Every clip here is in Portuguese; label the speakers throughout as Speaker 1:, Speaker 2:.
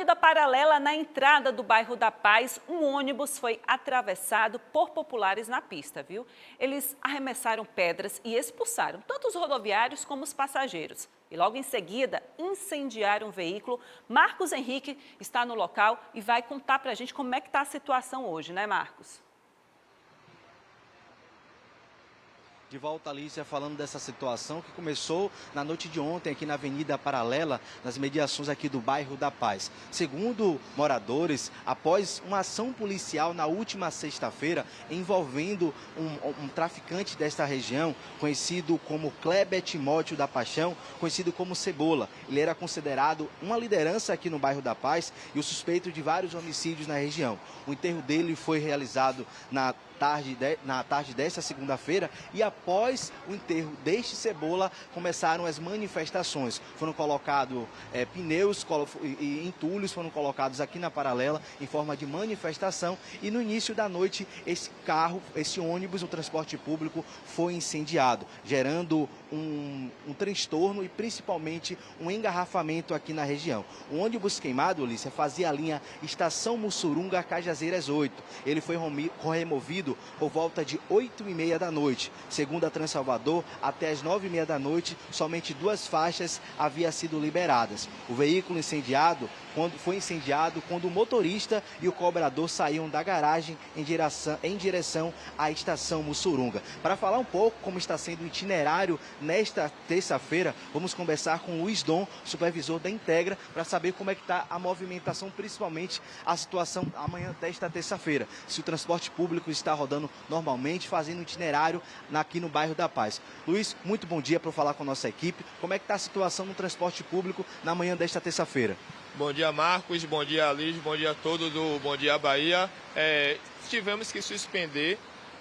Speaker 1: Avenida Paralela, na entrada do bairro da Paz, um ônibus foi atravessado por populares na pista, viu? Eles arremessaram pedras e expulsaram tanto os rodoviários como os passageiros. E logo em seguida, incendiaram o veículo. Marcos Henrique está no local e vai contar para a gente como é que está a situação hoje, né, Marcos?
Speaker 2: De volta, Alicia, falando dessa situação que começou na noite de ontem aqui na Avenida Paralela, nas mediações aqui do bairro da Paz. Segundo moradores, após uma ação policial na última sexta-feira envolvendo um traficante desta região, conhecido como Kleber Timóteo da Paixão, conhecido como Cebola. Ele era considerado uma liderança aqui no bairro da Paz e o suspeito de vários homicídios na região. O enterro dele foi realizado na tarde desta segunda-feira e após o enterro deste Cebola começaram as manifestações. Foram colocados pneus e entulhos foram colocados aqui na Paralela em forma de manifestação e no início da noite esse ônibus, o transporte público foi incendiado, gerando um transtorno e principalmente um engarrafamento aqui na região. O ônibus queimado, Olícia, fazia a linha Estação Mussurunga Cajazeiras 8. Ele foi removido por volta de 8h30 da noite. Segundo a Transalvador, até as 9h30 da noite, somente 2 faixas haviam sido liberadas. O veículo foi incendiado quando o motorista e o cobrador saíam da garagem em direção à Estação Mussurunga. Para falar um pouco como está sendo o itinerário nesta terça-feira, vamos conversar com o Luiz Dom, supervisor da Integra, para saber como é que está a movimentação, principalmente a situação amanhã desta terça-feira. Se o transporte público está rodando normalmente, fazendo itinerário aqui no bairro da Paz. Luiz, muito bom dia para falar com a nossa equipe. Como é que está a situação no transporte público na manhã desta terça-feira?
Speaker 3: Bom dia, Marcos. Bom dia, Liz. Bom dia a todos do Bom Dia Bahia. Tivemos que suspender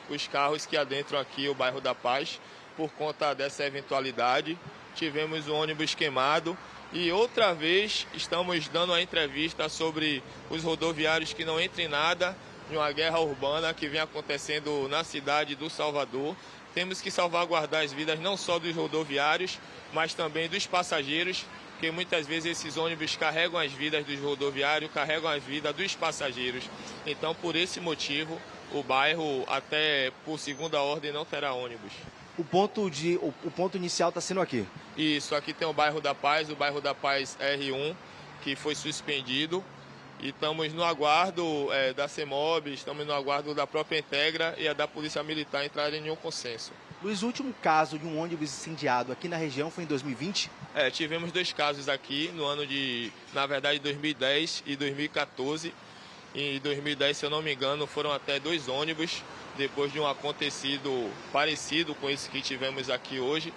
Speaker 3: os carros que adentram aqui o bairro da Paz por conta dessa eventualidade. Tivemos o ônibus queimado e outra vez estamos dando uma entrevista sobre os rodoviários que não entram em nada de uma guerra urbana que vem acontecendo na cidade do Salvador. Temos que salvaguardar as vidas não só dos rodoviários, mas também dos passageiros, porque muitas vezes esses ônibus carregam as vidas dos rodoviários, carregam as vidas dos passageiros. Então, por esse motivo, o bairro, até por segunda ordem, não terá ônibus.
Speaker 2: O ponto inicial está sendo aqui?
Speaker 3: Isso, aqui tem o bairro da Paz R1, que foi suspendido. E estamos no aguardo da CEMOB, estamos no aguardo da própria Integra e a da Polícia Militar entrarem em um consenso.
Speaker 2: Luiz, o último caso de um ônibus incendiado aqui na região foi em 2020?
Speaker 3: Tivemos 2 casos aqui no ano de, 2010 e 2014. Em 2010, se eu não me engano, foram até 2 ônibus, depois de um acontecido parecido com esse que tivemos aqui hoje.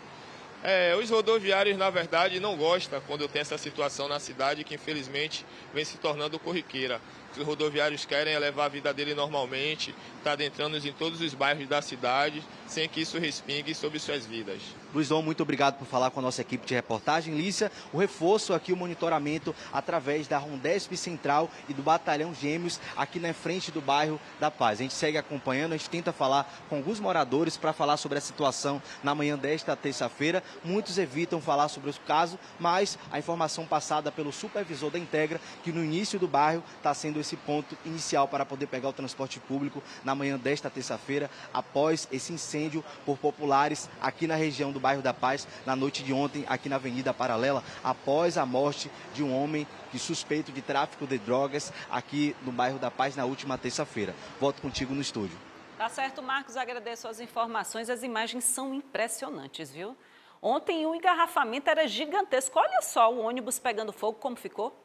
Speaker 3: Os rodoviários, na verdade, não gostam quando tem essa situação na cidade que, infelizmente, vem se tornando corriqueira. Os rodoviários querem levar a vida dele normalmente, está adentrando em todos os bairros da cidade, sem que isso respingue sobre suas vidas.
Speaker 2: Luizão, muito obrigado por falar com a nossa equipe de reportagem. Lícia, o reforço aqui, o monitoramento através da Rondesp Central e do Batalhão Gêmeos aqui na frente do bairro da Paz. A gente segue acompanhando, a gente tenta falar com alguns moradores para falar sobre a situação na manhã desta terça-feira. Muitos evitam falar sobre o caso, mas a informação passada pelo supervisor da Integra, que no início do bairro está sendo esse ponto inicial para poder pegar o transporte público na manhã desta terça-feira, após esse incêndio por populares aqui na região do bairro da Paz, na noite de ontem, aqui na Avenida Paralela, após a morte de um homem suspeito de tráfico de drogas aqui no bairro da Paz na última terça-feira. Volto contigo no estúdio.
Speaker 1: Tá certo, Marcos, agradeço as informações, as imagens são impressionantes, viu? Ontem o engarrafamento era gigantesco, olha só o ônibus pegando fogo como ficou.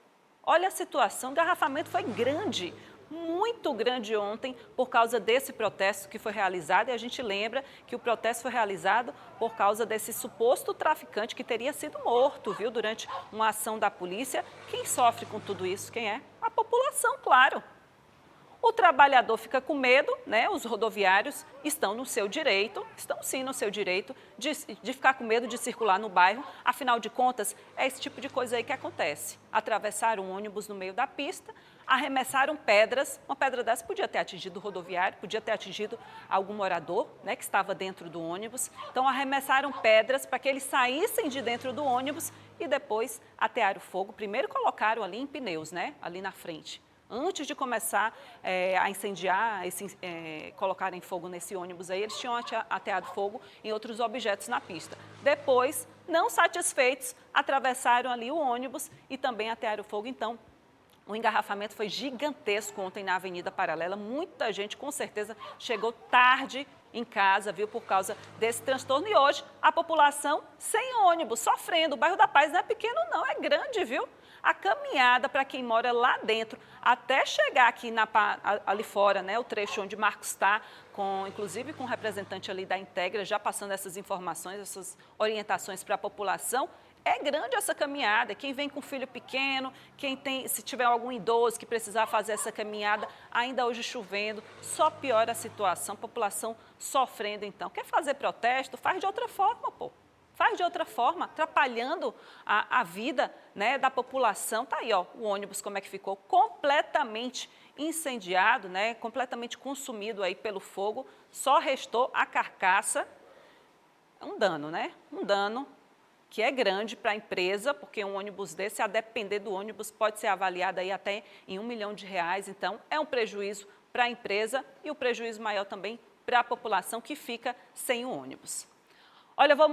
Speaker 1: Olha a situação, o engarrafamento foi grande, muito grande ontem por causa desse protesto que foi realizado. E a gente lembra que o protesto foi realizado por causa desse suposto traficante que teria sido morto, viu, durante uma ação da polícia. Quem sofre com tudo isso? Quem é? A população, claro. O trabalhador fica com medo, né? Os rodoviários estão no seu direito, estão sim no seu direito de ficar com medo de circular no bairro. Afinal de contas, é esse tipo de coisa aí que acontece. Atravessaram um ônibus no meio da pista, arremessaram pedras. Uma pedra dessa podia ter atingido o rodoviário, podia ter atingido algum morador, né, que estava dentro do ônibus. Então, arremessaram pedras para que eles saíssem de dentro do ônibus e depois atearam o fogo. Primeiro colocaram ali em pneus, né? Ali na frente. Antes de começar a incendiar, colocarem fogo nesse ônibus aí, eles tinham ateado fogo em outros objetos na pista. Depois, não satisfeitos, atravessaram ali o ônibus e também atearam fogo. Então, o engarrafamento foi gigantesco ontem na Avenida Paralela. Muita gente, com certeza, chegou tarde em casa, viu, por causa desse transtorno. E hoje, a população sem ônibus, sofrendo. O bairro da Paz não é pequeno, não, é grande, viu? A caminhada para quem mora lá dentro, até chegar aqui ali fora, né, o trecho onde Marcos está, inclusive com o representante ali da Integra, já passando essas informações, essas orientações para a população. É grande essa caminhada. Quem vem com filho pequeno, se tiver algum idoso que precisar fazer essa caminhada, ainda hoje chovendo, só piora a situação, a população sofrendo então. Quer fazer protesto? Faz de outra forma, pô. Faz de outra forma, atrapalhando a vida, né, da população. Tá aí, ó, o ônibus como é que ficou, completamente incendiado, né, completamente consumido aí pelo fogo. Só restou a carcaça. É um dano, né? Um dano que é grande para a empresa, porque um ônibus desse, a depender do ônibus, pode ser avaliado aí até em R$1 milhão. Então, é um prejuízo para a empresa e o prejuízo maior também para a população que fica sem o ônibus. Olha, vamos